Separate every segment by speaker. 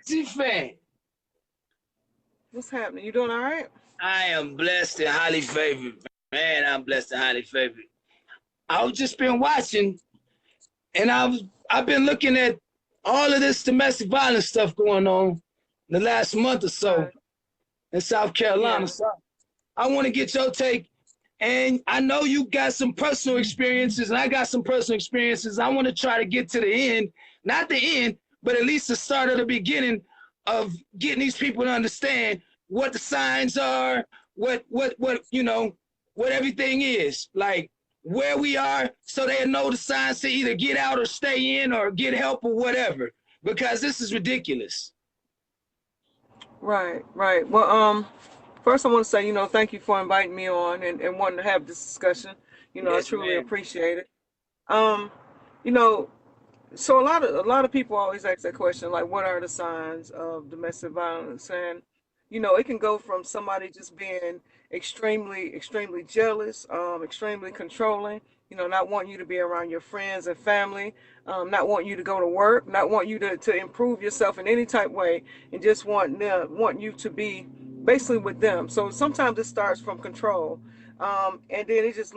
Speaker 1: G-Fan,
Speaker 2: What's happening? You doing all right?
Speaker 1: I am blessed and highly favored. Man, I'm blessed and highly favored. I've just been watching, and I've been looking at all of this domestic violence stuff going on the last month or so
Speaker 2: Right.
Speaker 1: in South Carolina.
Speaker 2: Yeah.
Speaker 1: So I want to get your take. And I know you got some personal experiences, and I got some personal experiences. I want to try to get to the end, not the end, but at least the start of the beginning of getting these people to understand what the signs are, what what everything is, like where we are, so they know the signs to either get out or stay in or get help or whatever. Because this is ridiculous.
Speaker 2: Right. Right. Well, first I want to say, thank you for inviting me on and wanting to have this discussion. I
Speaker 1: Yes,
Speaker 2: truly
Speaker 1: man.
Speaker 2: appreciate it. Um, you know, so a lot of people always ask that question, like, what are the signs of domestic violence? And it can go from somebody just being extremely jealous, extremely controlling, not wanting you to be around your friends and family, not wanting you to go to work, not wanting you to improve yourself in any type way, and just want you to be basically with them. So sometimes it starts from control. And then it just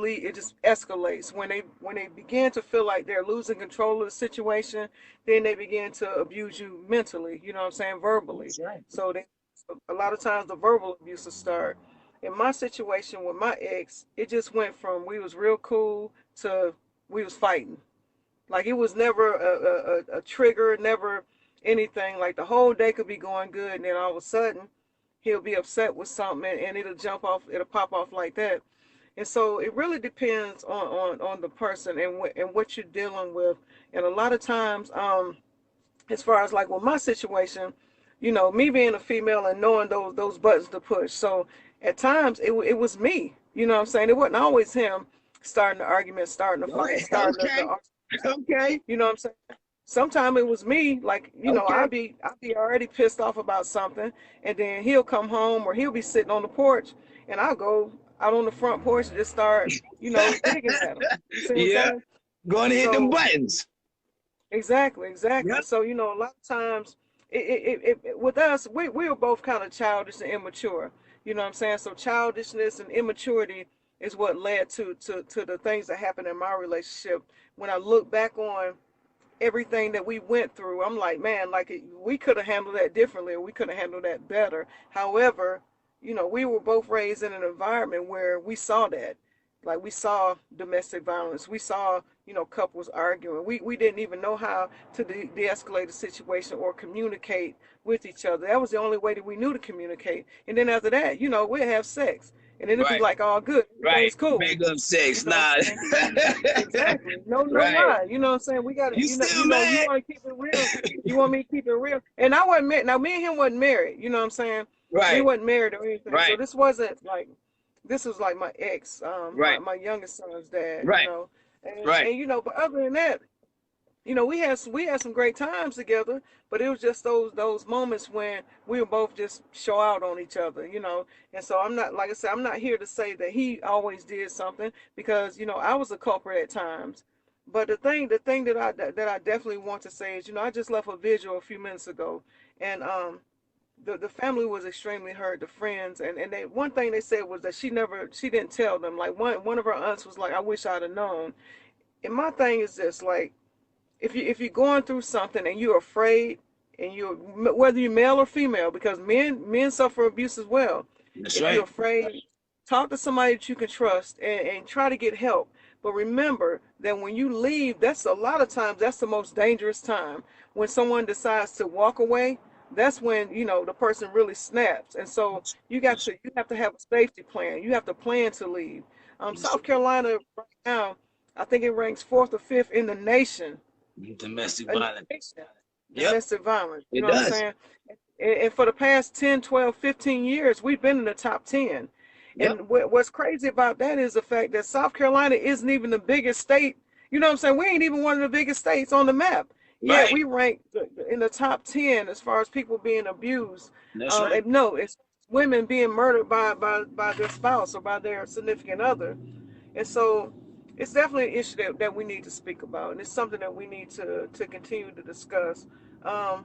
Speaker 2: escalates when they begin to feel like they're losing control of the situation. Then they begin to abuse you mentally. You know what I'm saying, verbally.
Speaker 1: That's right.
Speaker 2: So a lot of times the verbal abuse will start. In my situation with my ex, it just went from we was real cool to we was fighting. Like, it was never a trigger, never anything. Like, the whole day could be going good, and then all of a sudden he'll be upset with something, and it'll pop off like that. And so it really depends on the person and what you're dealing with. And a lot of times, as far as like with my situation, me being a female and knowing those buttons to push. So at times it was me. You know what I'm saying? It wasn't always him starting the argument, starting the fight,
Speaker 1: Okay,
Speaker 2: starting
Speaker 1: okay,
Speaker 2: the
Speaker 1: okay,
Speaker 2: you know what I'm saying? Sometimes it was me, like,
Speaker 1: okay.
Speaker 2: I'd be already pissed off about something, and then he'll come home or he'll be sitting on the porch, and I'll go out on the front porch and just start, digging at him. You see what I'm
Speaker 1: Yeah,
Speaker 2: saying?
Speaker 1: going to hit them
Speaker 2: So
Speaker 1: buttons.
Speaker 2: exactly.
Speaker 1: Yep.
Speaker 2: So, a lot of times with us, we were both kind of childish and immature. You know what I'm saying? So childishness and immaturity is what led to the things that happened in my relationship. When I look back on everything that we went through, I'm like, man, like, we could have handled that differently, or we could have handled that better. However, we were both raised in an environment where we saw that. Like, we saw domestic violence. We saw, couples arguing. We didn't even know how to de-escalate a situation or communicate with each other. That was the only way that we knew to communicate. And then after that, we'd have sex. And then it'd be
Speaker 1: Right,
Speaker 2: like all good.
Speaker 1: right.
Speaker 2: Everything's cool.
Speaker 1: Make up
Speaker 2: You
Speaker 1: sex.
Speaker 2: know what
Speaker 1: Nah.
Speaker 2: I'm saying? Exactly. No, no
Speaker 1: Right.
Speaker 2: lie. You know what I'm saying? We got to,
Speaker 1: You still
Speaker 2: you
Speaker 1: mad?
Speaker 2: want to keep it real. You want me to keep it real. And I wasn't married. Now, me and him wasn't married. You know what I'm saying? We
Speaker 1: Right,
Speaker 2: wasn't married or anything. So
Speaker 1: right,
Speaker 2: this was like my ex,
Speaker 1: right,
Speaker 2: my youngest son's dad,
Speaker 1: right, right.
Speaker 2: and but other than that, we had some great times together, but it was just those moments when we would both just show out on each other, And so I'm not, like I said, I'm not here to say that he always did something, because I was a culprit at times. But the thing that I definitely want to say is, I just left a visual a few minutes ago, and the family was extremely hurt, the friends, and they, one thing they said was that she didn't tell them. Like, one of her aunts was like, I wish I'd have known. And my thing is this, like, if you're going through something and you're afraid, and you're, whether you're male or female, because men suffer abuse as well.
Speaker 1: That's
Speaker 2: If you're
Speaker 1: right.
Speaker 2: afraid, talk to somebody that you can trust, and try to get help. But remember that when you leave, that's a lot of times that's the most dangerous time. When someone decides to walk away, that's when the person really snaps. And so you have to have a safety plan. You have to plan to leave.
Speaker 1: That's
Speaker 2: South Carolina right now, I think it ranks fourth or fifth in the nation,
Speaker 1: right. Domestic
Speaker 2: in the
Speaker 1: violence.
Speaker 2: nation,
Speaker 1: Yep,
Speaker 2: domestic violence. You
Speaker 1: it
Speaker 2: know what I'm
Speaker 1: does.
Speaker 2: saying? And for the past 10, 12, 15 years, we've been in the top 10.
Speaker 1: Yep.
Speaker 2: And what's crazy about that is the fact that South Carolina isn't even the biggest state. You know what I'm saying? We ain't even one of the biggest states on the map. Yet
Speaker 1: Right.
Speaker 2: we rank in the top 10 as far as people being abused.
Speaker 1: That's right.
Speaker 2: And no, it's women being murdered by their spouse or by their significant other. And so it's definitely an issue that we need to speak about. And it's something that we need to continue to discuss. Um,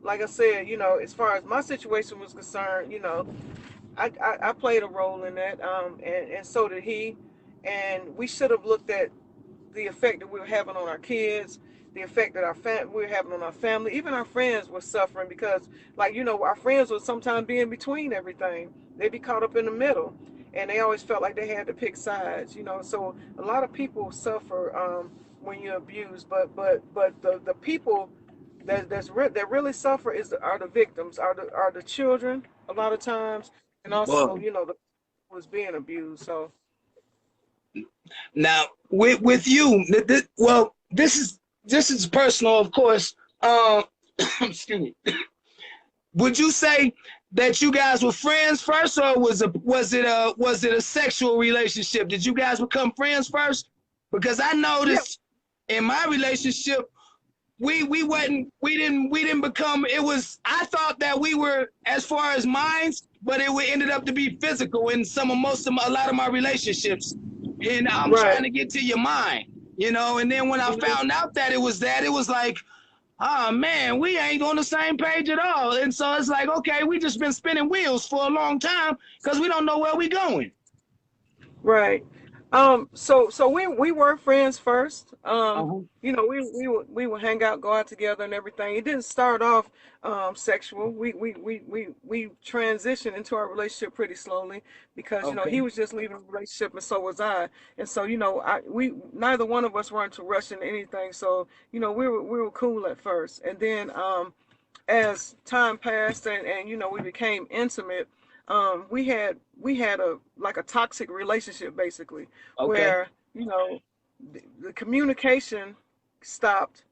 Speaker 2: like I said, as far as my situation was concerned, I played a role in that, and so did he, and we should have looked at the effect that we were having on our kids, the effect that we were having on our family. Even our friends were suffering because, like, our friends would sometimes be in between everything. They'd be caught up in the middle, and they always felt like they had to pick sides. So a lot of people suffer when you're abused, but the people that really suffer are the victims, are the children a lot of times, and also
Speaker 1: Well,
Speaker 2: the was being abused. So
Speaker 1: now with you, well, this is personal, of course. Excuse me. Would you say that you guys were friends first, or was it a sexual relationship? Did you guys become friends first? Because I
Speaker 2: yeah,
Speaker 1: noticed in my relationship, we didn't become. It was, I thought that we were as far as minds, but it ended up to be physical in a lot of my relationships. And I'm trying
Speaker 2: right.
Speaker 1: to get to your mind. And then when I
Speaker 2: Mhm.
Speaker 1: found out that it was that, it was like, oh man, we ain't on the same page at all. And so it's like, okay, we just been spinning wheels for a long time because we don't know where we going.
Speaker 2: Right. So we were friends first.
Speaker 1: Uh-huh.
Speaker 2: We would hang out, go out together, and everything. It didn't start off sexual. We transitioned into our relationship pretty slowly because he
Speaker 1: Okay.
Speaker 2: was just leaving the relationship, and so was I. And so I we neither one of us wanted to rush into anything. So we were cool at first, and then as time passed and we became intimate, we had a like a toxic relationship basically,
Speaker 1: Okay.
Speaker 2: where the communication stopped,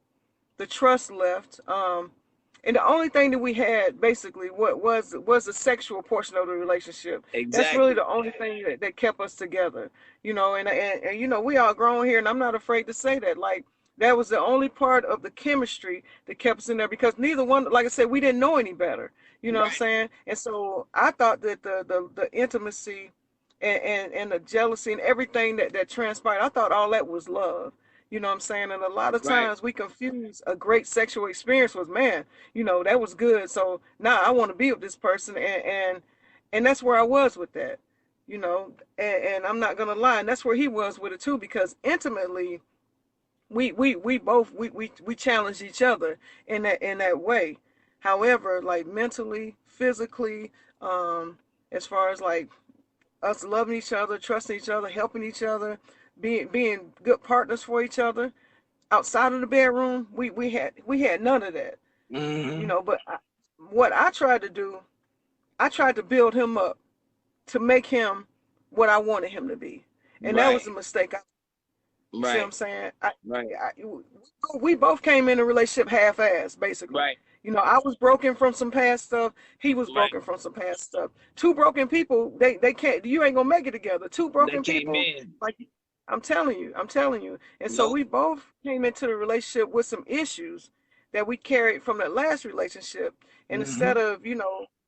Speaker 2: the trust left, and the only thing that we had basically what was the sexual portion of the relationship. That's really
Speaker 1: Exactly.
Speaker 2: the only thing that kept us together. And we all grown here, and I'm not afraid to say that. Like, that was the only part of the chemistry that kept us in there because neither one, like I said, we didn't know any better. You know what I'm
Speaker 1: Right.
Speaker 2: saying? And so I thought that the intimacy and the jealousy and everything that transpired, I thought all that was love. You know what I'm saying? And a lot of
Speaker 1: Right.
Speaker 2: times we confuse a great sexual experience with, man, that was good. So now I want to be with this person, and that's where I was with that. And I'm not gonna lie, and that's where he was with it too, because intimately we both we challenged each other in that way. However, like mentally, physically, as far as like us loving each other, trusting each other, helping each other, being good partners for each other outside of the bedroom, we had none of that.
Speaker 1: Hmm.
Speaker 2: But what I tried to do, I tried to build him up to make him what I wanted him to be, and that was
Speaker 1: Right.
Speaker 2: a mistake. You see what I'm
Speaker 1: Right.
Speaker 2: saying?
Speaker 1: Right.
Speaker 2: We both came in a relationship half-assed, basically.
Speaker 1: Right.
Speaker 2: I was broken from some past stuff. He was
Speaker 1: Right.
Speaker 2: broken from some past stuff. Two broken people, they can't. You ain't gonna make it together. Two
Speaker 1: They
Speaker 2: broken
Speaker 1: came
Speaker 2: people,
Speaker 1: in.
Speaker 2: like, I'm telling you. And so
Speaker 1: Nope.
Speaker 2: we both came into the relationship with some issues that we carried from that last relationship. And instead
Speaker 1: Hmm.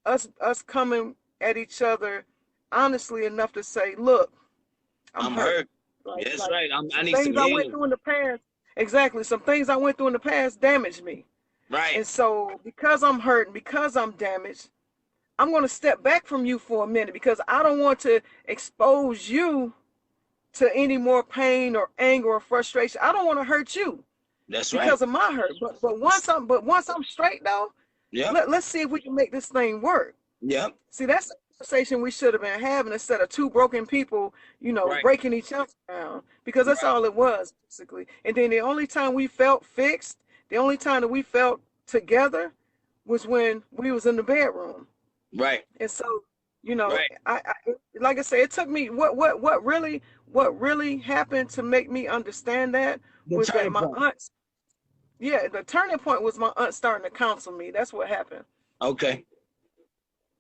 Speaker 2: of us coming at each other honestly enough to say, look, I'm
Speaker 1: I'm
Speaker 2: hurt.
Speaker 1: hurt. Yes,
Speaker 2: Like
Speaker 1: right. I
Speaker 2: some
Speaker 1: need some
Speaker 2: things I went
Speaker 1: healing.
Speaker 2: through in the past. Exactly. Some things I went through in the past damaged me.
Speaker 1: Right.
Speaker 2: And so because I'm hurt and because I'm damaged, I'm going to step back from you for a minute because I don't want to expose you to any more pain or anger or frustration. I don't want to hurt you
Speaker 1: That's right.
Speaker 2: because of my hurt. But once I'm straight though,
Speaker 1: Yep.
Speaker 2: let's see if we can make this thing work.
Speaker 1: Yep.
Speaker 2: See, that's the conversation we should have been having instead of two broken people,
Speaker 1: Right.
Speaker 2: breaking each other down. Because that's
Speaker 1: Right.
Speaker 2: all it was, basically. And then the only time we felt fixed, the only time that we felt together was when we was in the bedroom.
Speaker 1: Right.
Speaker 2: And so, you know,
Speaker 1: Right.
Speaker 2: I like I say, it took me what really happened to make me understand that
Speaker 1: The
Speaker 2: was that
Speaker 1: turning
Speaker 2: my
Speaker 1: point.
Speaker 2: aunt, yeah, the turning point was my aunt starting to counsel me. That's what happened.
Speaker 1: Okay.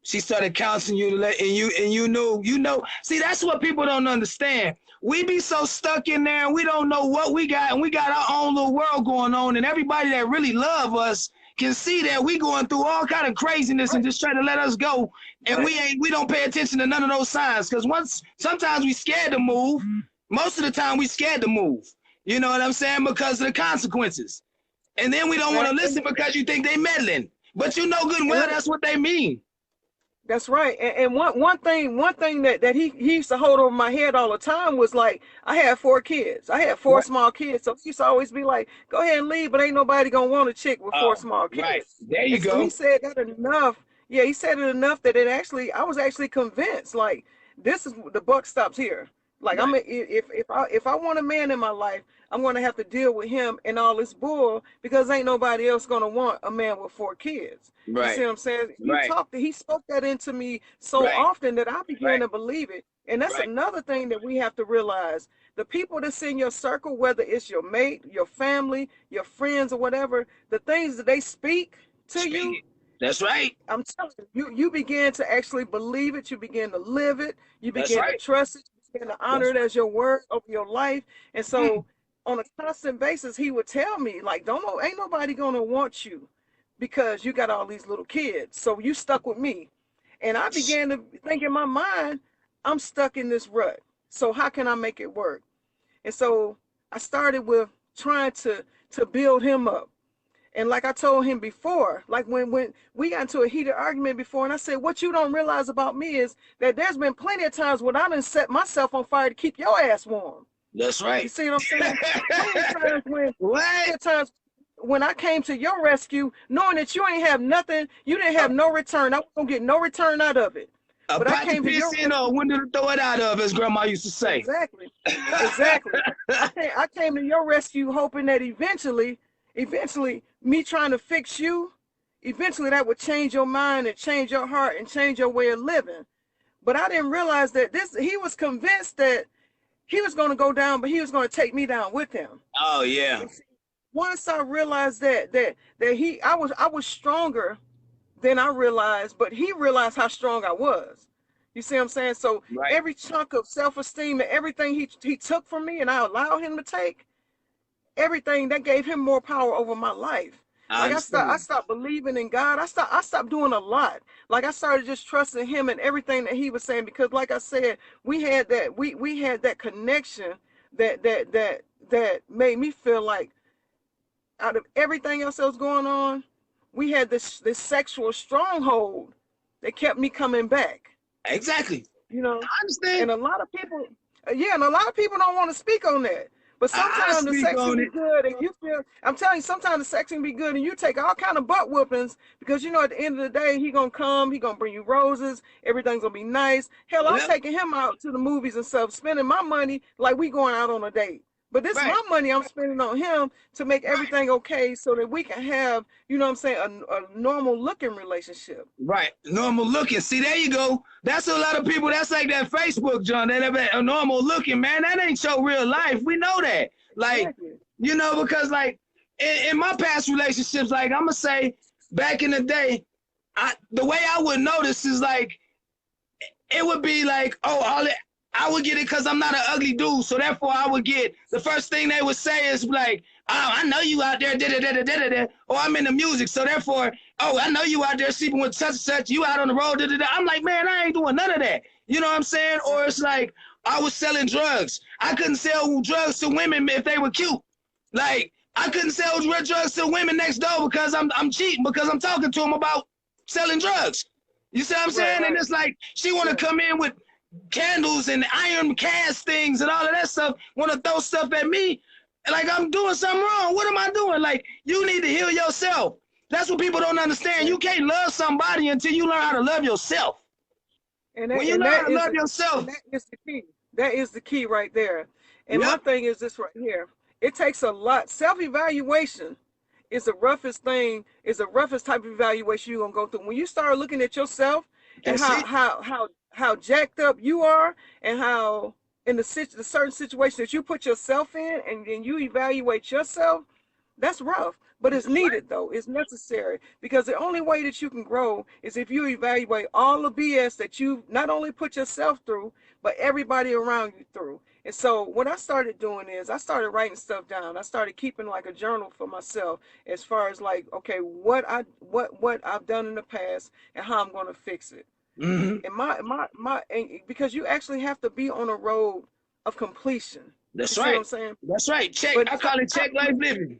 Speaker 1: She started counseling you to let, and you knew. See, that's what people don't understand. We be so stuck in there and we don't know what we got, and we got our own little world going on, and everybody that really love us can see that we going through all kind of craziness and
Speaker 2: Right,
Speaker 1: just trying to let us go. And
Speaker 2: right,
Speaker 1: we don't pay attention to none of those signs. Because sometimes we scared to move. Most of the time we scared to move. You know what I'm saying? Because of the consequences. And then we don't want
Speaker 2: right.
Speaker 1: to
Speaker 2: And
Speaker 1: listen because you think they meddling. But you know good and well that's what they mean.
Speaker 2: That's right. And one thing that he used to hold over my head all the time was like, I had 4 kids. I had four
Speaker 1: Right.
Speaker 2: small kids. So he used to always be like, go ahead and leave, but ain't nobody gonna want a chick with 4 small
Speaker 1: Right.
Speaker 2: kids.
Speaker 1: There you
Speaker 2: And so he
Speaker 1: go.
Speaker 2: said that enough. Yeah, he said it enough that I was actually convinced, like, this is the buck stops here. Like,
Speaker 1: Right.
Speaker 2: if I want a man in my life, I'm gonna have to deal with him and all this bull, because ain't nobody else gonna want a man with 4 kids. You see
Speaker 1: Right.
Speaker 2: what I'm saying?
Speaker 1: Right.
Speaker 2: He spoke that into me so
Speaker 1: Right.
Speaker 2: often that I began
Speaker 1: Right.
Speaker 2: to believe it. And that's
Speaker 1: Right.
Speaker 2: another thing that we have to realize. The people that's in your circle, whether it's your mate, your family, your friends, or whatever, the things that they speak to
Speaker 1: Speak
Speaker 2: you,
Speaker 1: it. That's right.
Speaker 2: I'm telling you, you begin to actually believe it. You begin to live it. You
Speaker 1: That's
Speaker 2: begin to
Speaker 1: right.
Speaker 2: trust it. You begin to honor
Speaker 1: That's
Speaker 2: it as your word over your life. And
Speaker 1: right.
Speaker 2: so, on a constant basis, he would tell me, like, don't know, ain't nobody gonna want you because you got all these little kids. So you stuck with me. And I began to think in my mind, I'm stuck in this rut. So how can I make it work? And so I started with trying to build him up. And like I told him before, like when we got into a heated argument before, and I said, what you don't realize about me is that there's been plenty of times when I done set myself on fire to keep your ass warm.
Speaker 1: That's
Speaker 2: You
Speaker 1: right.
Speaker 2: see what I'm saying? Plenty
Speaker 1: What?
Speaker 2: of times when I came to your rescue, knowing that you ain't have nothing, you didn't have no return. I wasn't gonna get no return out of it.
Speaker 1: A
Speaker 2: But I
Speaker 1: pot to
Speaker 2: came to
Speaker 1: piss
Speaker 2: your
Speaker 1: in or a
Speaker 2: rescue.
Speaker 1: window to throw it out of, as grandma used to say.
Speaker 2: Exactly. Exactly. I came to your rescue hoping that eventually, me trying to fix you, eventually that would change your mind and change your heart and change your way of living. But I didn't realize that he was convinced that he was going to go down, but he was going to take me down with him.
Speaker 1: Oh yeah.
Speaker 2: Once I realized I was stronger than I realized, but he realized how strong I was. You see what I'm saying? So
Speaker 1: Right.
Speaker 2: every chunk of self-esteem and everything he took from me and I allowed him to take, everything that gave him more power over my life.
Speaker 1: I
Speaker 2: Like I
Speaker 1: understand.
Speaker 2: stopped believing in God. I stopped doing a lot. Like I started just trusting him and everything that he was saying, because like I said, we had that connection that made me feel like out of everything else that was going on, we had this sexual stronghold that kept me coming back.
Speaker 1: Exactly.
Speaker 2: You know,
Speaker 1: I understand.
Speaker 2: and a lot of people, yeah, and a lot of people don't want to speak on that. But
Speaker 1: I
Speaker 2: sometimes the
Speaker 1: speak
Speaker 2: sex can
Speaker 1: on
Speaker 2: be
Speaker 1: it.
Speaker 2: good, and you feel. I'm telling you, sometimes the sex can be good, and you take all kind of butt whoopings because you know at the end of the day he gonna come, he gonna bring you roses, everything's gonna be nice. Hell, I'm
Speaker 1: Yep.
Speaker 2: taking him out to the movies and stuff, spending my money like we going out on a date. But this is
Speaker 1: Right.
Speaker 2: my money I'm spending on him to make
Speaker 1: Right.
Speaker 2: everything okay, so that we can have, you know what I'm saying, a normal looking relationship.
Speaker 1: Right. Normal looking. See, there you go. That's a lot of people. That's like that Facebook, John. That a normal looking, man. That ain't your real life. We know that. Like,
Speaker 2: Exactly.
Speaker 1: because like in my past relationships, like I'm gonna say back in the day, the way I would notice is like it would be like, oh, I would get it because I'm not an ugly dude. So therefore, I would get the first thing they would say is like, oh, I know you out there, da da da da da da. Or I'm in the music, so therefore, oh, I know you out there sleeping with such and such. You out on the road, da da da. I'm like, man, I ain't doing none of that. You know what I'm saying? Or it's like I was selling drugs. I couldn't sell drugs to women if they were cute. Like I couldn't sell drugs to women next door because I'm cheating because I'm talking to them about selling drugs. You see what I'm
Speaker 2: Right,
Speaker 1: saying? And
Speaker 2: right.
Speaker 1: it's like she want to
Speaker 2: Yeah.
Speaker 1: come in with candles and iron cast things and all of that stuff, want to throw stuff at me like I'm doing something wrong. What am I doing? Like, you need to heal yourself. That's what people don't understand. You can't love somebody until you learn how to love yourself.
Speaker 2: And
Speaker 1: When you learn how to love yourself,
Speaker 2: that is the key. That is the key right there. And my
Speaker 1: yep,
Speaker 2: thing is this right here. It takes a lot. Self-evaluation is the roughest thing, is the roughest type of evaluation you're gonna go through. When you start looking at yourself and
Speaker 1: that's it.
Speaker 2: how jacked up you are, and how in the certain situation that you put yourself in, and then you evaluate yourself, that's rough. But it's
Speaker 1: That's right.
Speaker 2: needed though. It's necessary, because the only way that you can grow is if you evaluate all the BS that you not only put yourself through, but everybody around you through. And so what I started doing is I started writing stuff down. I started keeping like a journal for myself, as far as like, okay, what I've done in the past and how I'm going to fix it.
Speaker 1: Mm-hmm.
Speaker 2: And and because you actually have to be on a road of completion. You
Speaker 1: That's
Speaker 2: see what
Speaker 1: right.
Speaker 2: I'm saying?
Speaker 1: That's right. Check.
Speaker 2: But
Speaker 1: I call it check life living.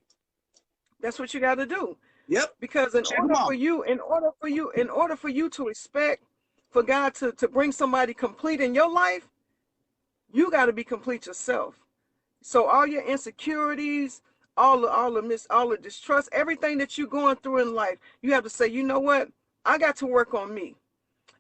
Speaker 2: that's what you got to do.
Speaker 1: Yep.
Speaker 2: Because in
Speaker 1: Check them
Speaker 2: order for
Speaker 1: out.
Speaker 2: you, in order for you to expect for God to bring somebody complete in your life, you got to be complete yourself. So all your insecurities, all the distrust, everything that you're going through in life, you have to say, you know what? I got to work on me.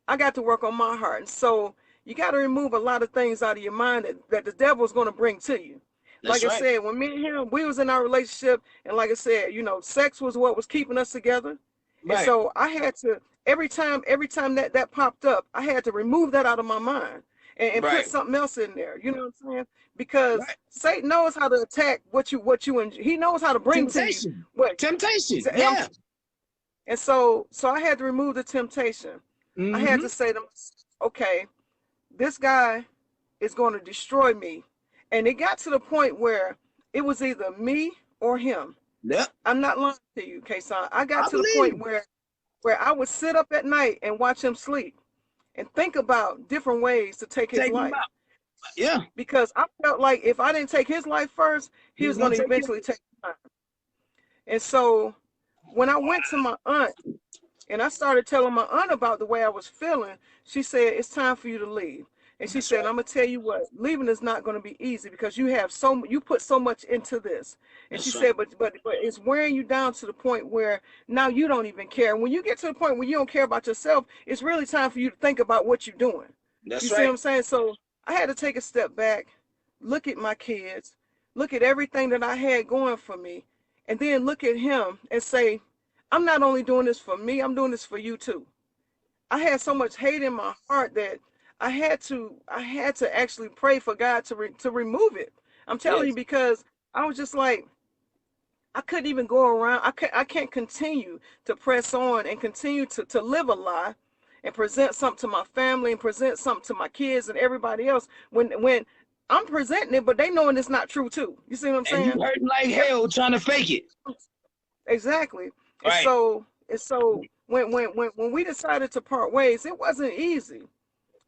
Speaker 2: I got to work on my heart. And so you got to remove a lot of things out of your mind that the devil's going to bring to you.
Speaker 1: That's
Speaker 2: Like I
Speaker 1: right.
Speaker 2: said, when me and him, we was in our relationship, and like I said, sex was what was keeping us together. And
Speaker 1: Right.
Speaker 2: so I had to, every time that popped up, I had to remove that out of my mind and put
Speaker 1: Right.
Speaker 2: something else in there. You know what I'm saying? Because
Speaker 1: Right.
Speaker 2: Satan knows how to attack what you enjoy. He knows how to bring to you
Speaker 1: Temptation.
Speaker 2: what.
Speaker 1: Temptation. Yeah.
Speaker 2: And so I had to remove the temptation. I had
Speaker 1: Mm-hmm.
Speaker 2: to say to myself, okay, this guy is going to destroy me. And it got to the point where it was either me or him.
Speaker 1: Yep.
Speaker 2: I'm not lying to you, Cayson. I got
Speaker 1: I
Speaker 2: to the
Speaker 1: believe
Speaker 2: point
Speaker 1: you.
Speaker 2: where I would sit up at night and watch him sleep and think about different ways to take his
Speaker 1: Take them
Speaker 2: life.
Speaker 1: out. Yeah.
Speaker 2: Because I felt like if I didn't take his life first, he
Speaker 1: He's
Speaker 2: was going
Speaker 1: gonna
Speaker 2: to
Speaker 1: take you.
Speaker 2: eventually take mine. And so when I went to my aunt and I started telling my aunt about the way I was feeling, she said, it's time for you to leave. And she
Speaker 1: That's
Speaker 2: said,
Speaker 1: right.
Speaker 2: I'm gonna tell you what, leaving is not gonna be easy because you put so much into this. And she
Speaker 1: That's right.
Speaker 2: said, but it's wearing you down to the point where now you don't even care. And when you get to the point where you don't care about yourself, it's really time for you to think about what you're doing. You
Speaker 1: That's
Speaker 2: see what
Speaker 1: right.
Speaker 2: I'm saying? So I had to take a step back, look at my kids, look at everything that I had going for me, and then look at him and say, I'm not only doing this for me, I'm doing this for you too. I had so much hate in my heart that I had to actually pray for God to remove it. I'm telling you,
Speaker 1: Yes.
Speaker 2: because I was just like, I couldn't even go around. I can't continue to press on and continue to live a lie and present something to my family and present something to my kids and everybody else when I'm presenting it, but they knowing it's not true too. You see what I'm
Speaker 1: And you
Speaker 2: saying?
Speaker 1: hurting like hell trying to fake it.
Speaker 2: Exactly. And
Speaker 1: Right.
Speaker 2: so when we decided to part ways, it wasn't easy.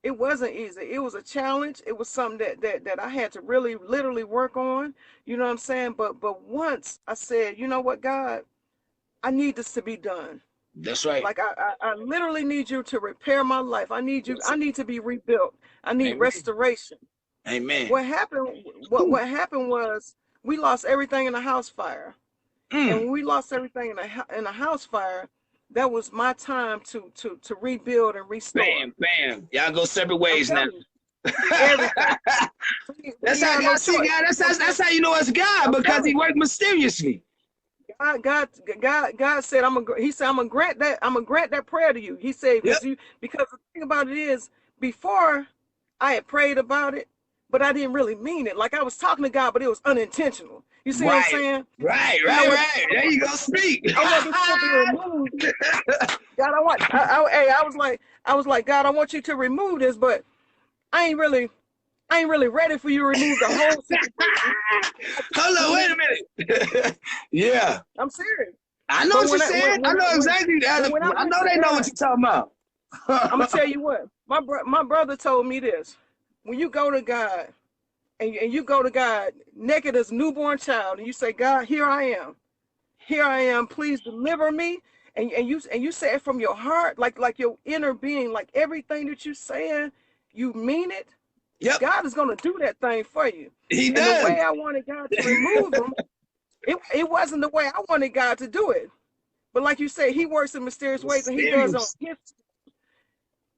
Speaker 2: It wasn't easy. It was a challenge. It was something that I had to really literally work on. You know what I'm saying? But once I said, you know what, God, I need this to be done.
Speaker 1: That's right.
Speaker 2: Like I literally need you to repair my life.
Speaker 1: That's
Speaker 2: I
Speaker 1: it.
Speaker 2: need to be rebuilt. I need
Speaker 1: Amen.
Speaker 2: restoration.
Speaker 1: Amen.
Speaker 2: What happened
Speaker 1: Whew.
Speaker 2: what happened was we lost everything in a house fire. And
Speaker 1: Mm.
Speaker 2: when we lost everything in a house fire, that was my time to rebuild and restore.
Speaker 1: Bam, bam. Y'all go separate
Speaker 2: I'm
Speaker 1: ways now.
Speaker 2: telling you, everything. We
Speaker 1: That's
Speaker 2: didn't
Speaker 1: how
Speaker 2: have no
Speaker 1: God see
Speaker 2: choice.
Speaker 1: God.
Speaker 2: You know what I'm
Speaker 1: That's
Speaker 2: saying?
Speaker 1: how you know it's God
Speaker 2: I'm
Speaker 1: because
Speaker 2: telling
Speaker 1: He worked mysteriously.
Speaker 2: you, God said, He said, I'm gonna grant that. I'm gonna grant that prayer to you. He said,
Speaker 1: Yep.
Speaker 2: because the thing about it is, before I had prayed about it, but I didn't really mean it. Like I was talking to God, but it was unintentional. You see what I'm
Speaker 1: Right.
Speaker 2: saying?
Speaker 1: Right.
Speaker 2: You know
Speaker 1: Right.
Speaker 2: what?
Speaker 1: Right. There you go. Speak.
Speaker 2: I wasn't supposed to remove. God, I was like, God, I want you to remove this, but I ain't really, I ain't really ready for you to remove the whole situation.
Speaker 1: Hold on.
Speaker 2: I'm
Speaker 1: Wait a minute. Yeah.
Speaker 2: serious.
Speaker 1: I know
Speaker 2: But
Speaker 1: what you're saying. I know exactly.
Speaker 2: when I
Speaker 1: I
Speaker 2: went
Speaker 1: know
Speaker 2: to
Speaker 1: they know what
Speaker 2: God,
Speaker 1: you're talking about.
Speaker 2: I'm gonna tell you what. My brother told me this. When you go to God and you go to God naked as a newborn child, and you say, God, here I am. Please deliver me. And you say it from your heart, like your inner being, like everything that you saying, you mean it.
Speaker 1: Yep.
Speaker 2: God is gonna do that thing for you.
Speaker 1: He
Speaker 2: And the
Speaker 1: does.
Speaker 2: way I wanted God to remove them, it wasn't the way I wanted God to do it. But like you say, He works in mysterious ways, and He does on
Speaker 1: Mysterious.
Speaker 2: His.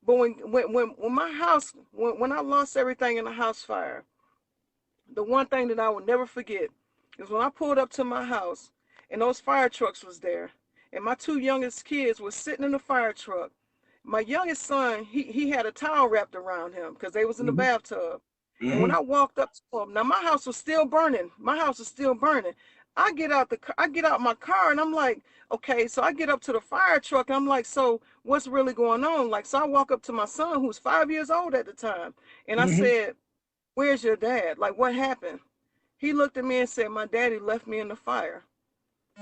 Speaker 2: But when my house when I lost everything in the house fire, the one thing that I will never forget is when I pulled up to my house and those fire trucks was there, and my two youngest kids were sitting in the fire truck. My youngest son, he had a towel wrapped around him because they was in the
Speaker 1: Mm-hmm.
Speaker 2: bathtub. And when
Speaker 1: Mm-hmm.
Speaker 2: I walked up to him, now my house was still burning. My house was still burning. I get out my car and I'm like, okay, so I get up to the fire truck and I'm like, so what's really going on? Like, so I walk up to my son who's 5 years old at the time, and I
Speaker 1: Mm-hmm.
Speaker 2: said, where's your dad? Like, what happened? He looked at me and said, my daddy left me in the fire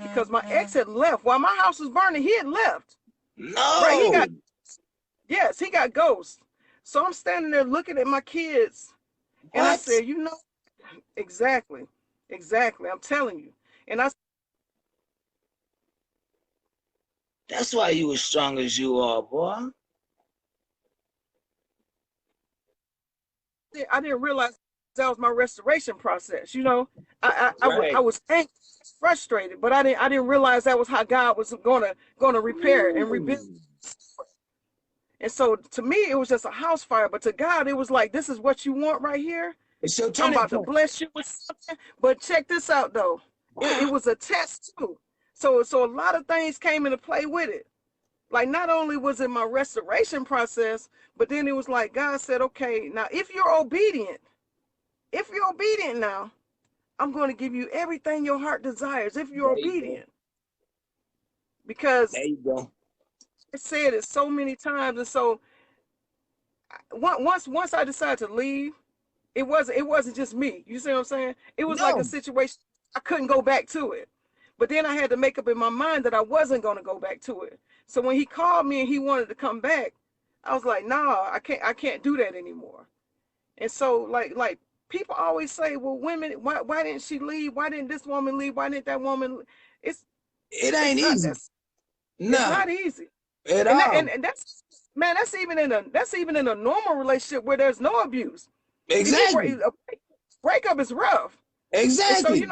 Speaker 2: because my ex had left. While my house was burning, he had left. Right?
Speaker 1: No.
Speaker 2: Yes, he got ghosts. So I'm standing there looking at my kids and I
Speaker 1: What?
Speaker 2: said, exactly, exactly. I'm telling you. And I
Speaker 1: That's why you as strong as you are, boy.
Speaker 2: I didn't realize that was my restoration process. You know, I
Speaker 1: Right.
Speaker 2: was angry, frustrated, but I didn't realize that was how God was gonna repair it and rebuild.
Speaker 1: Ooh.
Speaker 2: And so to me, it was just a house fire, but to God, it was like, this is what you want right here.
Speaker 1: It's your
Speaker 2: I'm
Speaker 1: turning
Speaker 2: about to
Speaker 1: point.
Speaker 2: bless you with something. But check this out, though. It
Speaker 1: Wow.
Speaker 2: was a test too. So a lot of things came into play with it. Like, not only was it my restoration process, but then it was like God said, okay, now if you're obedient now, I'm going to give you everything your heart desires if you're
Speaker 1: There you go.
Speaker 2: obedient. Because
Speaker 1: There you go.
Speaker 2: I said it so many times. And so once I decided to leave, it wasn't just me. You see what I'm saying? It was like a
Speaker 1: No.
Speaker 2: situation I couldn't go back to it. But then I had to make up in my mind that I wasn't going to go back to it. So when he called me and he wanted to come back, I was like, "Nah, I can't do that anymore." And so like people always say, "Well, women, why didn't she leave? Why didn't this woman leave? Why didn't that woman leave?" It's
Speaker 1: It
Speaker 2: it's
Speaker 1: ain't
Speaker 2: not
Speaker 1: easy.
Speaker 2: that's it's
Speaker 1: No.
Speaker 2: not easy.
Speaker 1: At
Speaker 2: And that,
Speaker 1: all.
Speaker 2: and that's, man, that's even in a normal relationship where there's no abuse. People
Speaker 1: Exactly.
Speaker 2: a breakup is rough. And so,
Speaker 1: Exactly.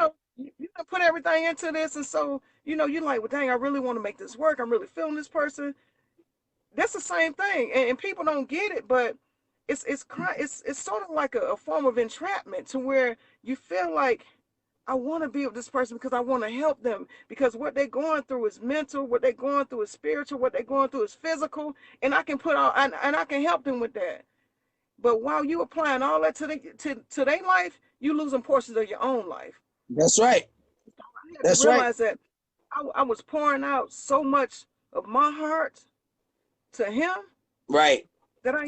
Speaker 2: you put everything into this. And so, you're like, well, dang, I really want to make this work. I'm really feeling this person. That's the same thing. And people don't get it, but it's sort of like a form of entrapment to where you feel like, I want to be with this person because I want to help them, because what they're going through is mental, what they're going through is spiritual, what they're going through is physical, and I can put all and I can help them with that. But while you applying all that to their life, you losing portions of your own life.
Speaker 1: That's right.
Speaker 2: I had to
Speaker 1: That's right.
Speaker 2: realize that I was pouring out so much of my heart to him
Speaker 1: Right.
Speaker 2: that I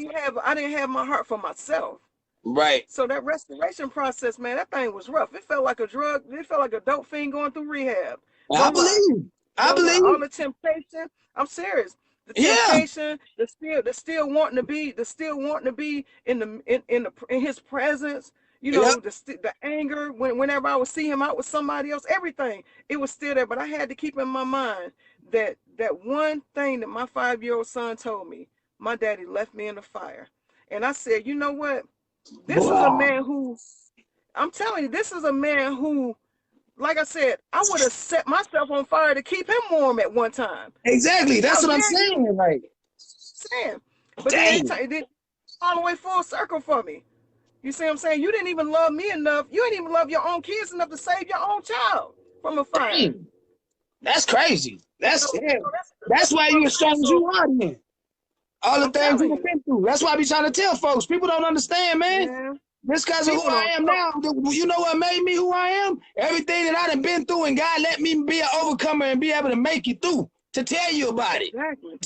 Speaker 2: didn't have my heart for myself.
Speaker 1: Right.
Speaker 2: So that restoration process, man, that thing was rough. It felt like a drug. It felt like a dope fiend going through rehab.
Speaker 1: I
Speaker 2: No lie.
Speaker 1: believe. I
Speaker 2: No lie. All
Speaker 1: believe.
Speaker 2: the temptation. I'm serious. The
Speaker 1: Yeah.
Speaker 2: temptation, the still wanting to be, in his presence.
Speaker 1: Yep.
Speaker 2: The anger whenever I would see him out with somebody else, everything, it was still there. But I had to keep in my mind that one thing that my 5-year-old son told me. My daddy left me in the fire, and I said, you know what? This is a
Speaker 1: Wow.
Speaker 2: man who, I'm telling you, this is a man who, like I said, I would have set myself on fire to keep him warm at one time.
Speaker 1: Exactly. That's
Speaker 2: How
Speaker 1: what I'm
Speaker 2: dare you?
Speaker 1: saying. Like,
Speaker 2: Saying, but then
Speaker 1: dang.
Speaker 2: it did all the way full circle for me. You see what I'm saying? You didn't even love me enough. You didn't even love your own kids enough to save your own child from a fire.
Speaker 1: Dang. That's crazy.
Speaker 2: So,
Speaker 1: That's yeah.
Speaker 2: so
Speaker 1: That's
Speaker 2: that's
Speaker 1: why
Speaker 2: what
Speaker 1: you
Speaker 2: I'm
Speaker 1: as
Speaker 2: saying.
Speaker 1: strong as
Speaker 2: So
Speaker 1: you are, man. All the
Speaker 2: I'm
Speaker 1: things
Speaker 2: telling
Speaker 1: you've
Speaker 2: you,
Speaker 1: been through. That's why I be trying to tell folks. People don't understand, man.
Speaker 2: man.
Speaker 1: Just because of who
Speaker 2: People
Speaker 1: I
Speaker 2: don't
Speaker 1: am
Speaker 2: know.
Speaker 1: now, you know what made me who I am? Everything that I done been through, and God let me be an overcomer and be able to make it through to tell you about it.
Speaker 2: Exactly.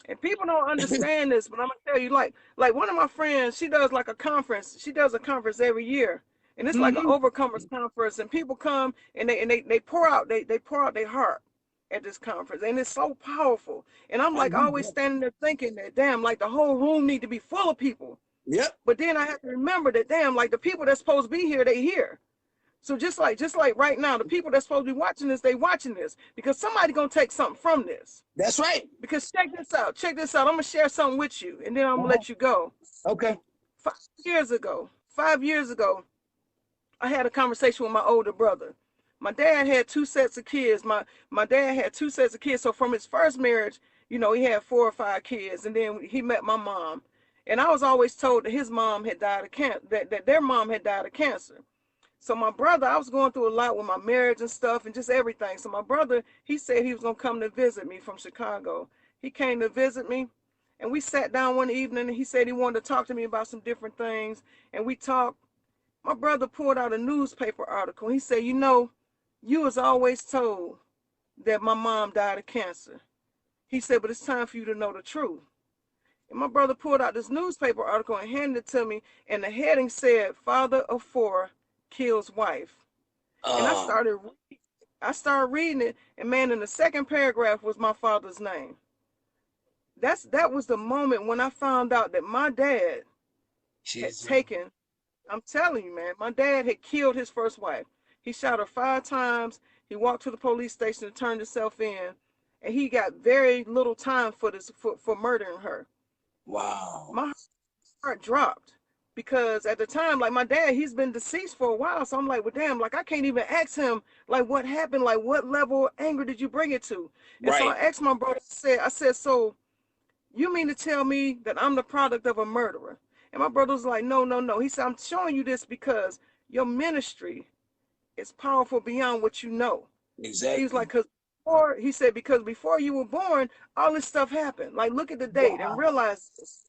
Speaker 2: And people don't understand this, but I'm gonna tell you, like one of my friends, she does like a conference. She does a conference every year, and it's like an
Speaker 1: Mm-hmm.
Speaker 2: overcomers conference. And people come and they pour out their heart at this conference, and it's so powerful. And I'm
Speaker 1: I
Speaker 2: like
Speaker 1: need
Speaker 2: always
Speaker 1: that.
Speaker 2: standing there thinking that, damn, like the whole room need to be full of people.
Speaker 1: Yep.
Speaker 2: But then I have to remember that, damn, like the people that's supposed to be here, they here. So just like right now, the people that's supposed to be watching this, they watching this because somebody gonna take something from this.
Speaker 1: That's right.
Speaker 2: Because check this out. Check this out. I'm gonna share something with you, and then I'm gonna
Speaker 1: Uh-huh.
Speaker 2: let you go.
Speaker 1: Okay.
Speaker 2: 5 years ago, I had a conversation with my older brother. My dad had two sets of kids. My dad had two sets of kids. So from his first marriage, he had 4 or 5 kids, and then he met my mom. And I was always told that his mom had died of cancer. That their mom had died of cancer. So my brother, I was going through a lot with my marriage and stuff and just everything. So my brother, he said he was going to come to visit me from Chicago. He came to visit me, and we sat down one evening, and he said he wanted to talk to me about some different things. And we talked. My brother pulled out a newspaper article. He said, you was always told that my mom died of cancer. He said, but it's time for you to know the truth. And my brother pulled out this newspaper article and handed it to me, and the heading said, Father of Four Kills Wife. And
Speaker 1: Uh,
Speaker 2: I started reading it, and man, in the second paragraph was my father's name. That was the moment when I found out that my dad had
Speaker 1: Jesus.
Speaker 2: taken, I'm telling you, man, my dad had killed his first wife. He shot her 5 times. He walked to the police station and turned himself in. and he got very little time for this for murdering her.
Speaker 1: Wow.
Speaker 2: My heart dropped because at the time, like my dad, he's been deceased for a while, so I'm like, well, damn, like I can't even ask him like what happened, like what level of anger did you bring it to? And so
Speaker 1: Right.
Speaker 2: I asked my brother, I said, so you mean to tell me that I'm the product of a murderer? And my brother was like, no, no, no. He said, I'm showing you this because your ministry is powerful beyond what you know. He was
Speaker 1: Exactly.
Speaker 2: like, he said, because before you were born, all this stuff happened. Like, look at the date and
Speaker 1: Wow.
Speaker 2: realize this.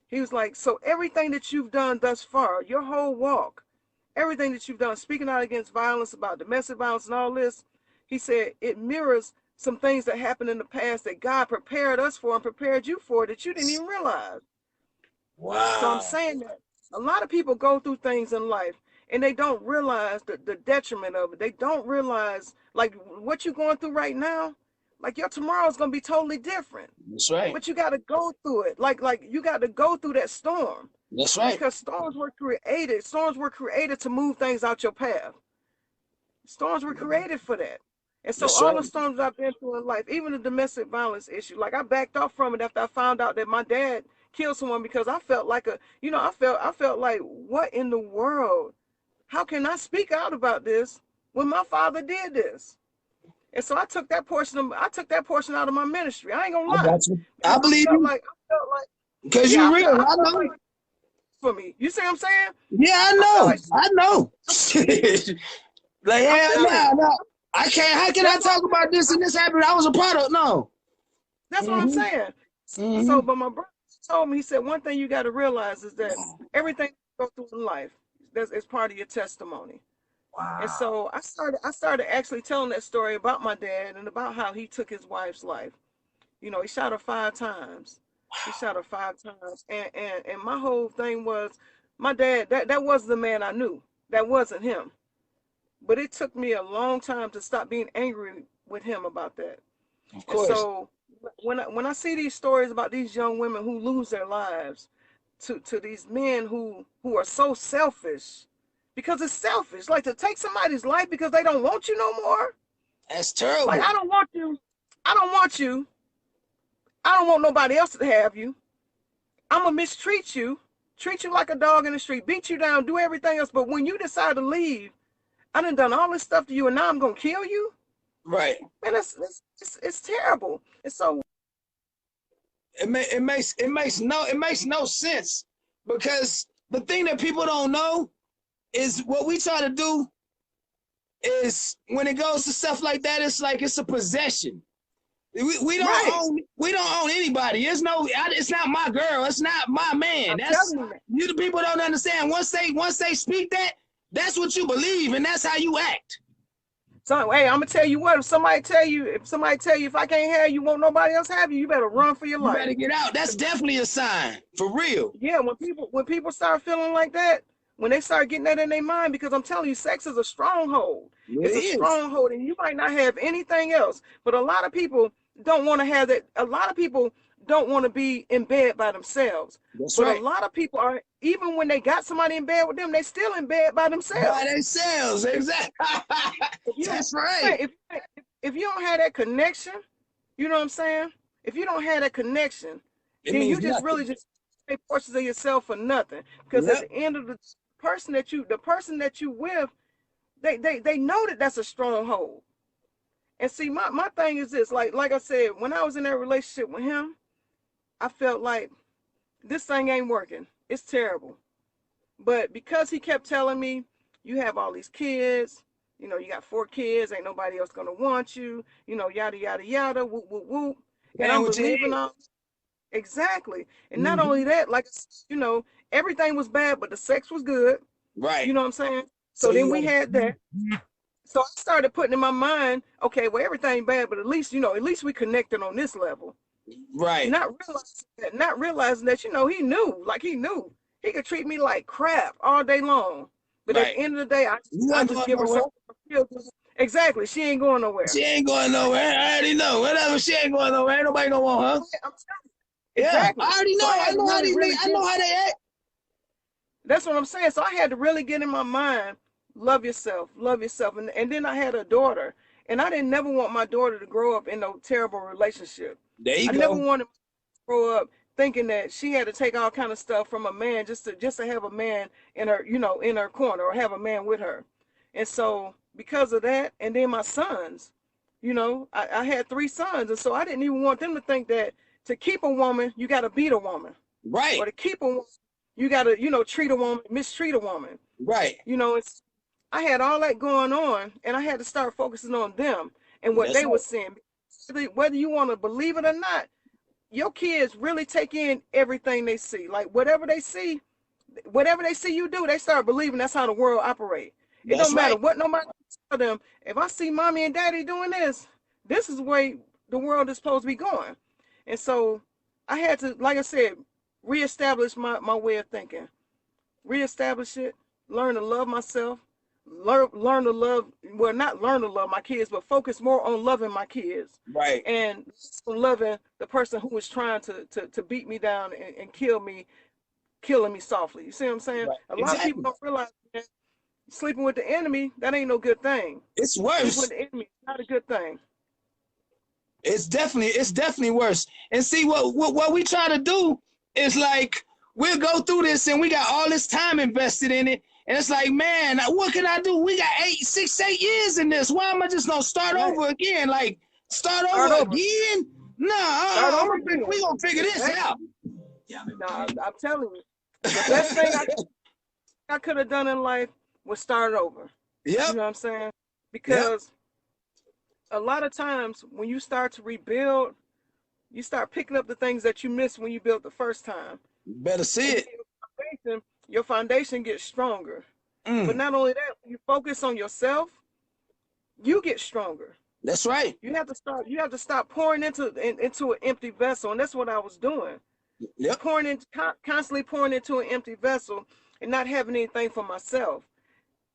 Speaker 2: He was like, so everything that you've done thus far, your whole walk, everything that you've done, speaking out against violence, about domestic violence and all this, he said, it mirrors some things that happened in the past that God prepared us for and prepared you for that you didn't even realize. So I'm
Speaker 1: Wow.
Speaker 2: saying that a lot of people go through things in life and they don't realize the detriment of it. They don't realize like what you're going through right now, like your tomorrow is going to be totally different.
Speaker 1: That's right.
Speaker 2: But you got to go through it. Like you got to go through that storm.
Speaker 1: That's right.
Speaker 2: Because storms were created. Storms were created to move things out your path. Storms were created for that. And so
Speaker 1: That's
Speaker 2: all
Speaker 1: right.
Speaker 2: the storms I've been through in life, even the domestic violence issue, like I backed off from it after I found out that my dad killed someone because I felt like I felt like, what in the world? How can I speak out about this when my father did this? And so I took that portion out of my ministry. I ain't gonna
Speaker 1: I
Speaker 2: lie.
Speaker 1: got you.
Speaker 2: Because
Speaker 1: I believe you.
Speaker 2: I felt like
Speaker 1: Because
Speaker 2: yeah,
Speaker 1: you're real. I
Speaker 2: felt
Speaker 1: know.
Speaker 2: like for me. You see what I'm saying?
Speaker 1: Yeah, I
Speaker 2: I felt
Speaker 1: know.
Speaker 2: like
Speaker 1: I know. Like,
Speaker 2: I'm
Speaker 1: hell
Speaker 2: telling
Speaker 1: no,
Speaker 2: you.
Speaker 1: no. I can't. How can I
Speaker 2: That's what
Speaker 1: talk about this and this happened? I was a part of. No.
Speaker 2: that's what I'm
Speaker 1: Mm-hmm.
Speaker 2: saying.
Speaker 1: Mm-hmm.
Speaker 2: So, but my brother told me, he said, one thing you got to realize is that everything you go through in life is part of your testimony. And
Speaker 1: Wow.
Speaker 2: so I started actually telling that story about my dad and about how he took his wife's life. You know, he shot her 5 times. He shot her 5 times. And my whole thing was my dad, that was the man I knew. That wasn't him. But it took me a long time to stop being angry with him about that.
Speaker 1: Of
Speaker 2: And
Speaker 1: course.
Speaker 2: so when I see these stories about these young women who lose their lives to these men who are so selfish, because it's selfish, like to take somebody's life because they don't want you no more.
Speaker 1: That's
Speaker 2: Like
Speaker 1: terrible.
Speaker 2: I don't want you. I don't want you. I don't want nobody else to have you. I'm gonna mistreat you, treat you like a dog in the street, beat you down, do everything else. But when you decide to leave, I done all this stuff to you, and now I'm gonna kill you.
Speaker 1: Right.
Speaker 2: Man, it's terrible. And so
Speaker 1: It makes no sense because the thing that people don't know is what we try to do is when it goes to stuff like that, it's like it's a possession.
Speaker 2: right,
Speaker 1: We don't own anybody. It's not my girl. It's not my man.
Speaker 2: I'm
Speaker 1: That's
Speaker 2: telling you.
Speaker 1: you. The people don't understand. Once they speak that, that's what you believe, and that's how you act.
Speaker 2: So hey, I'm gonna tell you what. If somebody tell you, if I can't have you, won't nobody else have you, you better run for your
Speaker 1: You
Speaker 2: life.
Speaker 1: better get out. That's definitely a sign for real.
Speaker 2: Yeah, when people start feeling like that, when they start getting that in their mind, because I'm telling you, sex is a stronghold.
Speaker 1: It
Speaker 2: It's a
Speaker 1: is.
Speaker 2: stronghold, and you might not have anything else. But a lot of people don't want to have that. A lot of people don't want to be in bed by themselves.
Speaker 1: That's
Speaker 2: But a
Speaker 1: right.
Speaker 2: lot of people are, even when they got somebody in bed with them, they still in bed by
Speaker 1: By
Speaker 2: themselves.
Speaker 1: themselves. Exactly.
Speaker 2: If you
Speaker 1: That's right.
Speaker 2: if, if you don't have that connection, you know what I'm saying? If you don't have that connection,
Speaker 1: It
Speaker 2: then
Speaker 1: means
Speaker 2: you just really
Speaker 1: nothing.
Speaker 2: just take portions of yourself for nothing. Because at
Speaker 1: Yep.
Speaker 2: the end of the person that you with, they know that that's a stronghold. And see, my thing is this, like I said, when I was in that relationship with him, I felt like this thing ain't working. It's terrible. But because he kept telling me, you have all these kids, you know, you got 4 kids, ain't nobody else gonna want you, you know, yada yada yada, whoop whoop whoop. And
Speaker 1: Playing
Speaker 2: I'm
Speaker 1: with your
Speaker 2: believing
Speaker 1: head.
Speaker 2: all exactly. And not
Speaker 1: Mm-hmm.
Speaker 2: only that, like you know, everything was bad, but the sex was good.
Speaker 1: Right.
Speaker 2: You know what I'm saying?
Speaker 1: So
Speaker 2: So then
Speaker 1: you
Speaker 2: we
Speaker 1: want
Speaker 2: had that. So I started putting in my mind, okay, well everything bad, but at least, you know, at least we connected on this level.
Speaker 1: right.
Speaker 2: Not realizing that, you know, he knew he could treat me like crap all day long. But at the
Speaker 1: Right.
Speaker 2: end of the day,
Speaker 1: You
Speaker 2: I
Speaker 1: wasn't
Speaker 2: just
Speaker 1: going
Speaker 2: give her
Speaker 1: nowhere.
Speaker 2: something to feel good. Exactly. She ain't going nowhere.
Speaker 1: She ain't going nowhere. I already know. Whatever. She ain't going nowhere. Ain't nobody gonna want her.
Speaker 2: I'm
Speaker 1: Yeah. I
Speaker 2: exactly.
Speaker 1: already
Speaker 2: So I
Speaker 1: know. I
Speaker 2: had to
Speaker 1: know how
Speaker 2: really,
Speaker 1: these niggas.
Speaker 2: really
Speaker 1: I know how they act.
Speaker 2: that's what I'm saying. So I had to really get in my mind, love yourself. And then I had a daughter. And I didn't never want my daughter to grow up in no terrible relationship.
Speaker 1: There you
Speaker 2: I never
Speaker 1: go.
Speaker 2: wanted her to grow up thinking that she had to take all kind of stuff from a man just to have a man in her, in her corner, or have a man with her. And so because of that, and then my sons, I had 3 sons, and so I didn't even want them to think that to keep a woman, you got to beat a woman, or
Speaker 1: Right.
Speaker 2: to keep a woman, you got to, treat a woman, mistreat a woman.
Speaker 1: Right.
Speaker 2: I had all that going on, and I had to start focusing on them and what
Speaker 1: That's
Speaker 2: they were
Speaker 1: right.
Speaker 2: seeing. Whether you want to believe it or not, your kids really take in everything they see. Like whatever they see you do, they start believing that's how the world operates. It
Speaker 1: That's
Speaker 2: don't matter
Speaker 1: right.
Speaker 2: what nobody tell them. If I see mommy and daddy doing this is the way the world is supposed to be going. And so I had to, like I said, reestablish my way of thinking, reestablish it, learn to love myself, learn to love, well, not learn to love my kids, but focus more on loving my kids,
Speaker 1: Right.
Speaker 2: and loving the person who was trying to beat me down and killing me softly. You see what I'm saying?
Speaker 1: Right.
Speaker 2: A lot of people
Speaker 1: Exactly.
Speaker 2: don't realize that sleeping with the enemy, that ain't no good thing.
Speaker 1: It's
Speaker 2: Sleeping with
Speaker 1: worse.
Speaker 2: the enemy is not a good thing.
Speaker 1: It's definitely worse. And see what we try to do is like we'll go through this and we got all this time invested in it. And it's like, man, what can I do? We got 8 years in this. Why am I just gonna start
Speaker 2: Right.
Speaker 1: over again? Like start
Speaker 2: Start
Speaker 1: over
Speaker 2: over.
Speaker 1: again?
Speaker 2: Start over
Speaker 1: We
Speaker 2: again.
Speaker 1: gonna figure this
Speaker 2: Exactly.
Speaker 1: out.
Speaker 2: Nah, I'm telling you, the best thing I could have done in life was start over. You
Speaker 1: Yep.
Speaker 2: know what I'm saying?
Speaker 1: Yep.
Speaker 2: Because a lot of times when you start to rebuild, you start picking up the things that you missed when you built the first time.
Speaker 1: Better see
Speaker 2: And
Speaker 1: it.
Speaker 2: your foundation gets stronger. But
Speaker 1: Mm,
Speaker 2: not only that, when you focus on yourself, you get stronger.
Speaker 1: that's right.
Speaker 2: You have to stop pouring into an empty vessel, and that's what I was doing.
Speaker 1: Yep.
Speaker 2: Constantly pouring into an empty vessel and not having anything for myself.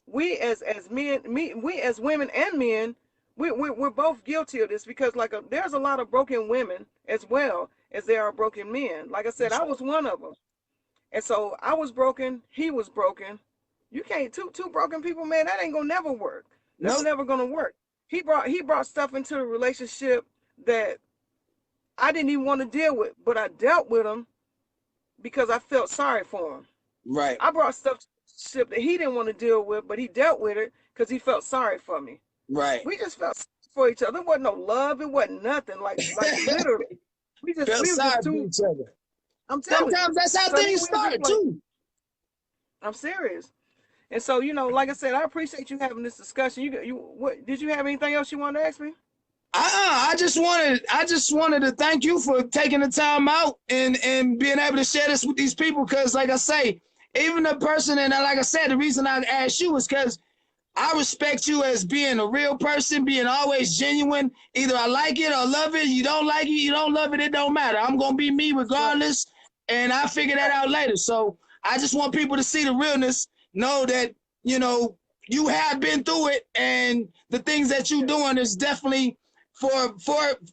Speaker 2: We as men, we as women and men, we're both guilty of this, because there's a lot of broken women as well as there are broken men. Like I said,
Speaker 1: That's
Speaker 2: I
Speaker 1: right.
Speaker 2: was one of them. And so I was broken, he was broken. You can't two broken people, man, that ain't gonna never work. That's
Speaker 1: Nope.
Speaker 2: never gonna work. He brought stuff into the relationship that I didn't even want to deal with, but I dealt with him because I felt sorry for him.
Speaker 1: Right.
Speaker 2: I brought stuff to the relationship that he didn't want to deal with, but he dealt with it because he felt sorry for me.
Speaker 1: Right.
Speaker 2: We just felt sorry for each other. There wasn't no love. It wasn't nothing. Like literally,
Speaker 1: Felt
Speaker 2: we was
Speaker 1: sorry
Speaker 2: just
Speaker 1: for
Speaker 2: too.
Speaker 1: each other.
Speaker 2: I'm telling you.
Speaker 1: Sometimes that's how
Speaker 2: So then
Speaker 1: things
Speaker 2: we was just
Speaker 1: start
Speaker 2: like,
Speaker 1: too.
Speaker 2: I'm serious. And so, like I said, I appreciate you having this discussion. What did you have anything else you wanted to ask me?
Speaker 1: I just wanted to thank you for taking the time out and being able to share this with these people. Because, like I say, even the person, and like I said, the reason I asked you is because I respect you as being a real person, being always genuine. Either I like it or love it. You don't like it, you don't love it. It don't matter. I'm gonna be me
Speaker 2: Right.
Speaker 1: regardless, and I figure that
Speaker 2: Right.
Speaker 1: out later. So I just want people to see the realness, know that you know you have been through it, and the things that you're doing is definitely for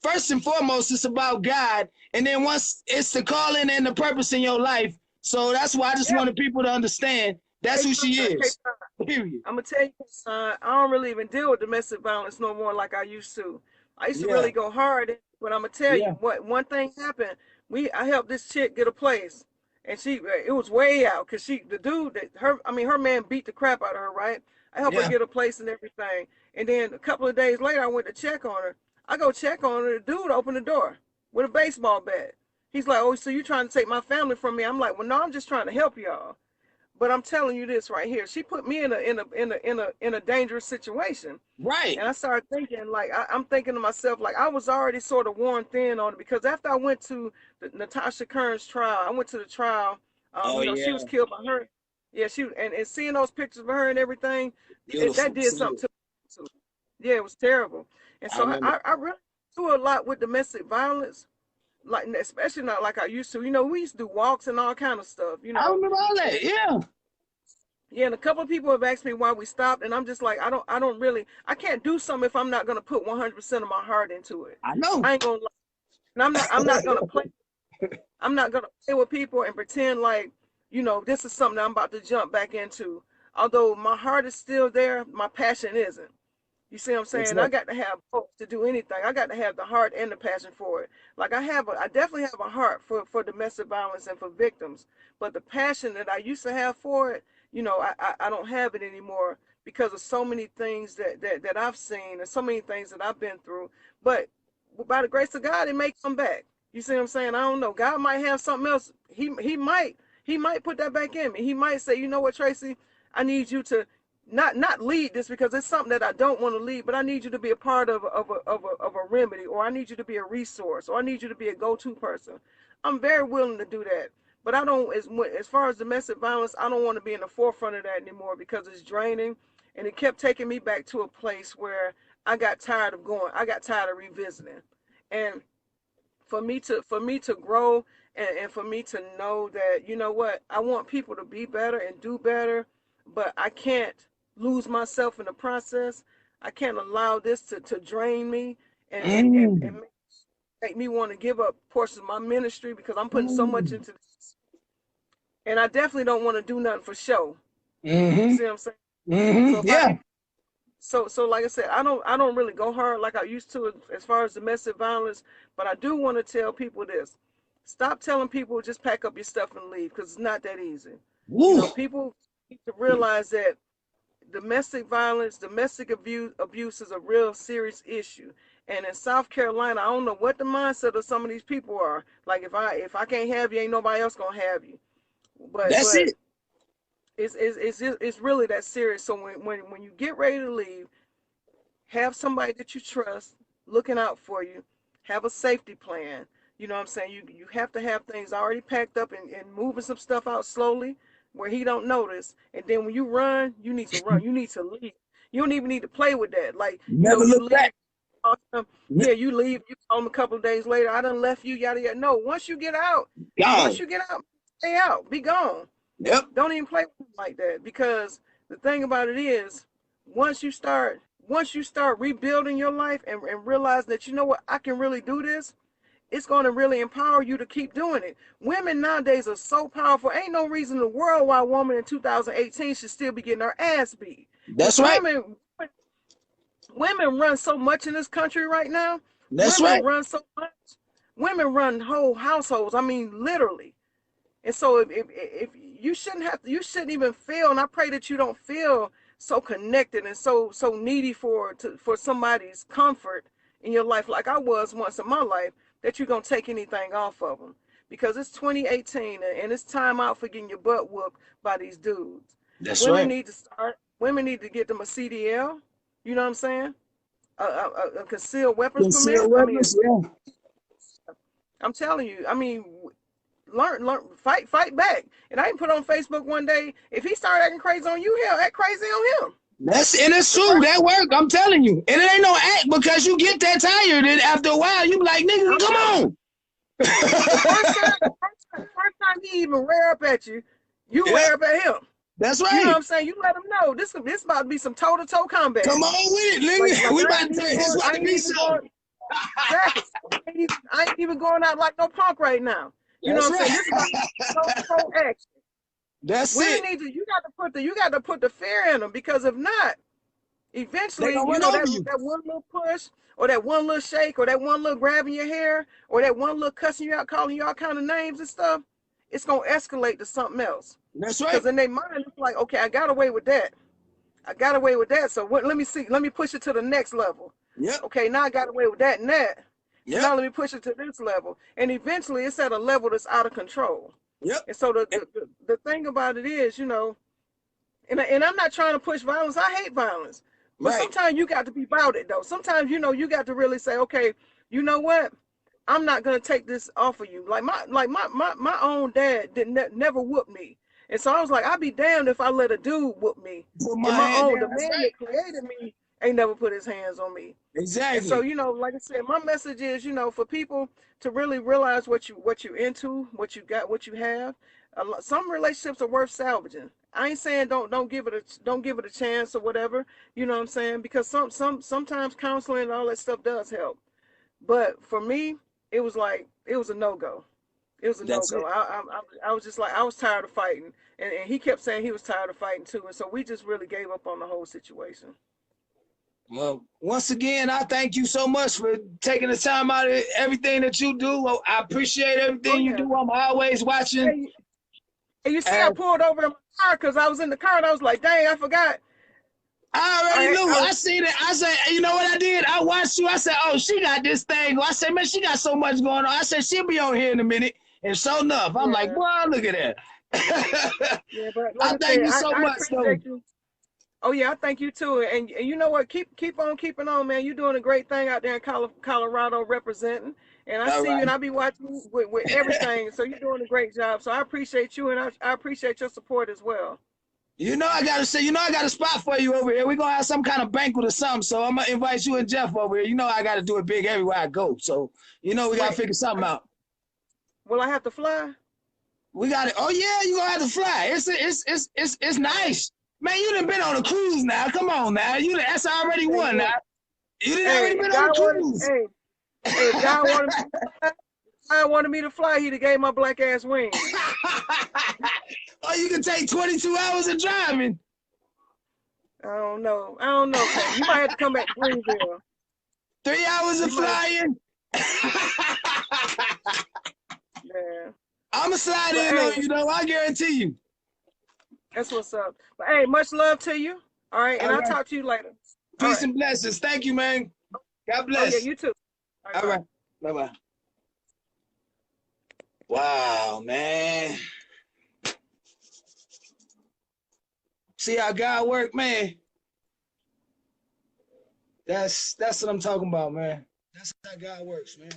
Speaker 1: first and foremost, it's about God, and then once it's the calling and the purpose in your life. So that's why I just
Speaker 2: Yeah.
Speaker 1: wanted people to understand that's who she is. Period.
Speaker 2: I'm gonna tell you, son, I don't really even deal with domestic violence no more like I used to. I used to
Speaker 1: Yeah.
Speaker 2: really go hard, but I'm gonna tell you
Speaker 1: Yeah.
Speaker 2: what. One thing happened. I helped this chick get a place, and it was way out because the dude that her man beat the crap out of her. Right. I helped her
Speaker 1: Yeah.
Speaker 2: get a place and everything, and then a couple of days later, I went to check on her. I go check on her. The dude opened the door with a baseball bat. He's like, "Oh, so you trying to take my family from me?" I'm like, "Well, no, I'm just trying to help y'all." But I'm telling you this right here. She put me in a dangerous situation.
Speaker 1: Right.
Speaker 2: And I started thinking, like, I'm thinking to myself, like, I was already sort of worn thin on it, because after I went to the Natasha Kearns trial, I went to the trial.
Speaker 1: Oh
Speaker 2: She
Speaker 1: yeah.
Speaker 2: was killed by her. Yeah, and seeing those pictures of her and everything, that
Speaker 1: Beautiful.
Speaker 2: did
Speaker 1: See
Speaker 2: something
Speaker 1: it.
Speaker 2: to me. Yeah, it was terrible. And
Speaker 1: I
Speaker 2: so
Speaker 1: remember.
Speaker 2: I really do a lot with domestic violence, like especially not like I used to. We used to do walks and all kind of stuff.
Speaker 1: I remember all that. Yeah.
Speaker 2: Yeah, and a couple of people have asked me why we stopped, and I'm just like, I can't do something if I'm not gonna put 100% of my heart into it.
Speaker 1: I know.
Speaker 2: I ain't gonna, and I'm not gonna play. I'm not gonna play with people and pretend like, this is something that I'm about to jump back into. Although my heart is still there, my passion isn't. You see what I'm
Speaker 1: That's
Speaker 2: saying? I
Speaker 1: right.
Speaker 2: got to have both to do anything. I got to have the heart and the passion for it. Like I definitely have a heart for domestic violence and for victims. But the passion that I used to have for it, I don't have it anymore because of so many things that I've seen and so many things that I've been through. But by the grace of God, it may come back. You see what I'm saying? I don't know. God might have something else. He might put that back in me. He might say, you know what, Tracy, I need you to not lead this because it's something that I don't want to lead, but I need you to be a part of a remedy, or I need you to be a resource, or I need you to be a go-to person. I'm very willing to do that. But I don't, as far as domestic violence, I don't want to be in the forefront of that anymore because it's draining, and it kept taking me back to a place where I got tired of going. I got tired of revisiting, and for me to grow, and for me to know that, you know what, I want people to be better and do better, but I can't lose myself in the process. I can't allow this to drain me and
Speaker 1: Mm,
Speaker 2: make me want to give up portions of my ministry because I'm putting so much
Speaker 1: mm,
Speaker 2: into this. And I definitely don't want to do nothing for show. You
Speaker 1: mm-hmm,
Speaker 2: see what I'm saying? So
Speaker 1: mm-hmm.
Speaker 2: if I
Speaker 1: Yeah.
Speaker 2: so like I said, I don't really go hard like I used to as far as domestic violence, but I do want to tell people this. Stop telling people just pack up your stuff and leave because it's not that easy.
Speaker 1: Woo.
Speaker 2: People need to realize that domestic violence, domestic abuse is a real serious issue. And in South Carolina, I don't know what the mindset of some of these people are. Like if I can't have you, ain't nobody else gonna have you. But
Speaker 1: That's
Speaker 2: but
Speaker 1: it.
Speaker 2: it's really that serious. So when you get ready to leave, have somebody that you trust looking out for you, have a safety plan. You know what I'm saying? You have to have things already packed up and moving some stuff out slowly where he don't notice. And then when you run, you need to run. You need to leave. You don't even need to play with that. Like,
Speaker 1: Never
Speaker 2: you
Speaker 1: look
Speaker 2: leave.
Speaker 1: back.
Speaker 2: Yeah, you leave. You call him a couple of days later. I done left you. Yada yada. No, once
Speaker 1: Gone.
Speaker 2: you get out, stay out. Be gone.
Speaker 1: Yep.
Speaker 2: Don't even play with him like that because the thing about it is, once you start rebuilding your life and realize that, you know what, I can really do this, it's going to really empower you to keep doing it. Women nowadays are so powerful. Ain't no reason in the world why a woman in 2018 should still be getting her ass beat. Because
Speaker 1: That's right.
Speaker 2: women run so much in this country right now.
Speaker 1: That's
Speaker 2: Women
Speaker 1: right.
Speaker 2: run so much. Women run whole households. I mean, literally. And so if you shouldn't even feel, and I pray that you don't feel so connected and so needy for somebody's comfort in your life like I was once in my life, that you're gonna take anything off of them. Because it's 2018 and it's time out for getting your butt whooped by these dudes.
Speaker 1: That's
Speaker 2: Women
Speaker 1: right.
Speaker 2: need to start. Women need to get them a CDL. You know what I'm saying? A concealed weapons permit.
Speaker 1: Concealed
Speaker 2: I mean,
Speaker 1: weapons. Yeah.
Speaker 2: I'm telling you. I mean, learn, fight back. And I can put on Facebook one day, if he started acting crazy on you, he'll act crazy on him.
Speaker 1: And it's
Speaker 2: The
Speaker 1: true.
Speaker 2: first,
Speaker 1: That work. I'm telling you. And it ain't no act because you get that tired. And after a while, you be like, nigga,
Speaker 2: I'm
Speaker 1: come
Speaker 2: telling you,
Speaker 1: on.
Speaker 2: the first time he even rear up at you, you
Speaker 1: Yep.
Speaker 2: rear up at him.
Speaker 1: That's
Speaker 2: You know what
Speaker 1: right.
Speaker 2: I'm saying? You let him know this about to be some toe to toe combat.
Speaker 1: Come on with it,
Speaker 2: Like
Speaker 1: nigga.
Speaker 2: like
Speaker 1: We
Speaker 2: I
Speaker 1: about
Speaker 2: ain't
Speaker 1: to
Speaker 2: even
Speaker 1: tell you, it's
Speaker 2: going.
Speaker 1: about
Speaker 2: I
Speaker 1: to
Speaker 2: ain't
Speaker 1: be
Speaker 2: even
Speaker 1: something.
Speaker 2: going. Exactly. I ain't even going out like no punk right now. You know what
Speaker 1: That's
Speaker 2: I'm saying? This is about
Speaker 1: right.
Speaker 2: to be toe to toe action.
Speaker 1: That's
Speaker 2: Women
Speaker 1: it.
Speaker 2: need to. You got to put the fear in them because if not,
Speaker 1: They
Speaker 2: eventually,
Speaker 1: gonna run over you.
Speaker 2: that one little push or that one little shake or that one little grabbing your hair or that one little cussing you out, calling you all kind of names and stuff, it's gonna escalate to something else.
Speaker 1: That's
Speaker 2: Because
Speaker 1: right.
Speaker 2: in their mind, it's like, okay, I got away with that. I got away with that. So let me see. Let me push it to the next level.
Speaker 1: Yep.
Speaker 2: Okay, now I got away with that and that. So
Speaker 1: Yep.
Speaker 2: now let me push it to this level. And eventually, it's at a level that's out of control.
Speaker 1: Yep.
Speaker 2: And so the
Speaker 1: Eh,
Speaker 2: the, the, the thing about it is, and I'm not trying to push violence. I hate violence. But
Speaker 1: Right.
Speaker 2: sometimes you got to be about it, though. Sometimes, you got to really say, okay, you know what? I'm not gonna take this off of you. Like my own dad didn't never whoop me. And so I was like, I'd be damned if I let a dude whoop me.
Speaker 1: Put my
Speaker 2: And
Speaker 1: hand
Speaker 2: the
Speaker 1: down. That's
Speaker 2: man
Speaker 1: right.
Speaker 2: that created me ain't never put his hands on me. And so,
Speaker 1: Exactly.
Speaker 2: like I said, my message is, for people to really realize what you're into, what you got, what you have. Some relationships are worth salvaging. I ain't saying don't give it a chance or whatever. You know what I'm saying? Because sometimes counseling and all that stuff does help. But for me, it was a no go. It was a no
Speaker 1: That's
Speaker 2: go.
Speaker 1: it.
Speaker 2: I was just like I was tired of fighting, and he kept saying he was tired of fighting too, and so we just really gave up on the whole situation.
Speaker 1: Well, once again, I thank you so much for taking the time out of everything that you do. Well, I appreciate everything you do. I'm always watching.
Speaker 2: Hey, and you see, I pulled over to my car because I was in the car and I was like, dang, I forgot.
Speaker 1: I already knew. I seen it. I said, you know what I did? I watched you. I said, oh, she got this thing. I said, man, she got so much going on. I said, she'll be on here in a minute. And sure enough, I'm like, boy, look at that.
Speaker 2: Yeah, but like
Speaker 1: I thank you so much, though.
Speaker 2: Oh yeah, I thank you too. And you know what? Keep on keeping on, man. You're doing a great thing out there in Colorado representing. And I see you and I be watching with everything. So you're doing a great job. So I appreciate you and I appreciate your support as well.
Speaker 1: You know, I gotta say, you know, I got a spot for you over here. We're gonna have some kind of banquet or something. So I'm gonna invite you and Jeff over here. You know, I gotta do it big everywhere I go. So, you know, we gotta figure something out.
Speaker 2: Will I have to fly?
Speaker 1: We got it. Oh yeah, you gonna have to fly. It's nice. Man, you done been on a cruise now. Come on now. That's already one now. You done already been on a cruise.
Speaker 2: Hey, God wanted me to fly, he'd have gave my black ass wings.
Speaker 1: Oh, you can take 22 hours of driving.
Speaker 2: I don't know. Kay. You might have to come back to Greenville.
Speaker 1: 3 hours of flying.
Speaker 2: Yeah.
Speaker 1: I'ma slide in on you, though. I guarantee you.
Speaker 2: That's what's up. But hey, much love to you. All right, and I'll talk to you later.
Speaker 1: Peace and blessings. Thank you, man. God bless.
Speaker 2: Oh, yeah, you too.
Speaker 1: All right. Bye-bye. Wow, man. See how God work, man. That's what I'm talking about, man. That's how God works, man.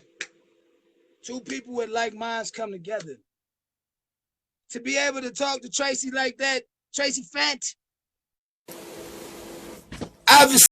Speaker 1: Two people with like minds come together. To be able to talk to Tracy like that, Tracy Fant, obviously